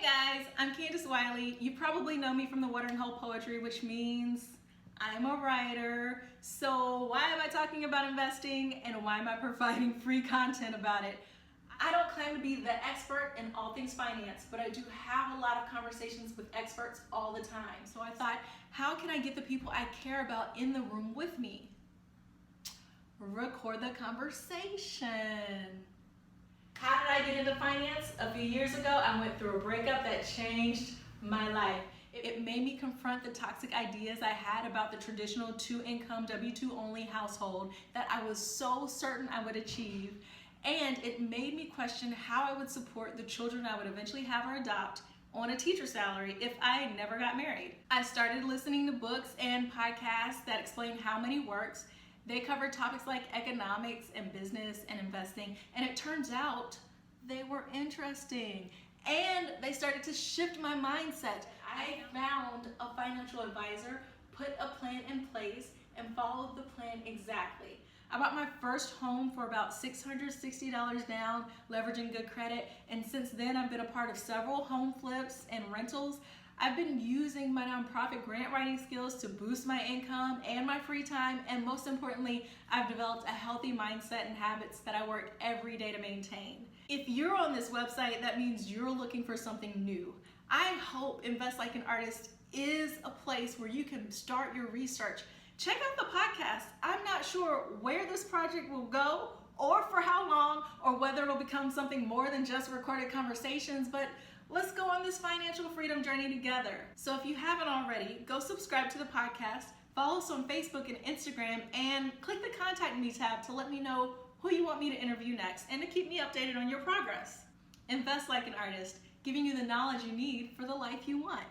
guys, I'm Candace Wiley. You probably know me from the Watering Hole Poetry, which means I'm a writer. So why am I talking about investing and why am I providing free content about it? I don't claim to be the expert in all things finance, but I do have a lot of conversations with experts all the time. So I thought, how can I get the people I care about in the room with me? Record the conversation. How did I get into finance? A few years ago, I went through a breakup that changed my life. It made me confront the toxic ideas I had about the traditional two-income, W-2 only household that I was so certain I would achieve. And it made me question how I would support the children I would eventually have or adopt on a teacher salary if I never got married. I started listening to books and podcasts that explain how money works. They cover topics like economics and business and investing, and it turns out they were interesting. And they started to shift my mindset. I found a financial advisor, put a plan in place, and followed the plan exactly. I bought my first home for about $660 down, leveraging good credit, and since then I've been a part of several home flips and rentals. I've been using my nonprofit grant writing skills to boost my income and my free time, and most importantly, I've developed a healthy mindset and habits that I work every day to maintain. If you're on this website, that means you're looking for something new. I hope Invest Like an Artist is a place where you can start your research. Check out the podcast. I'm not sure where this project will go or for how long or whether it'll become something more than just recorded conversations, but let's go on this financial freedom journey together. So if you haven't already, go subscribe to the podcast, follow us on Facebook and Instagram, and click the Contact Me tab to let me know who you want me to interview next and to keep me updated on your progress. Invest like an artist, giving you the knowledge you need for the life you want.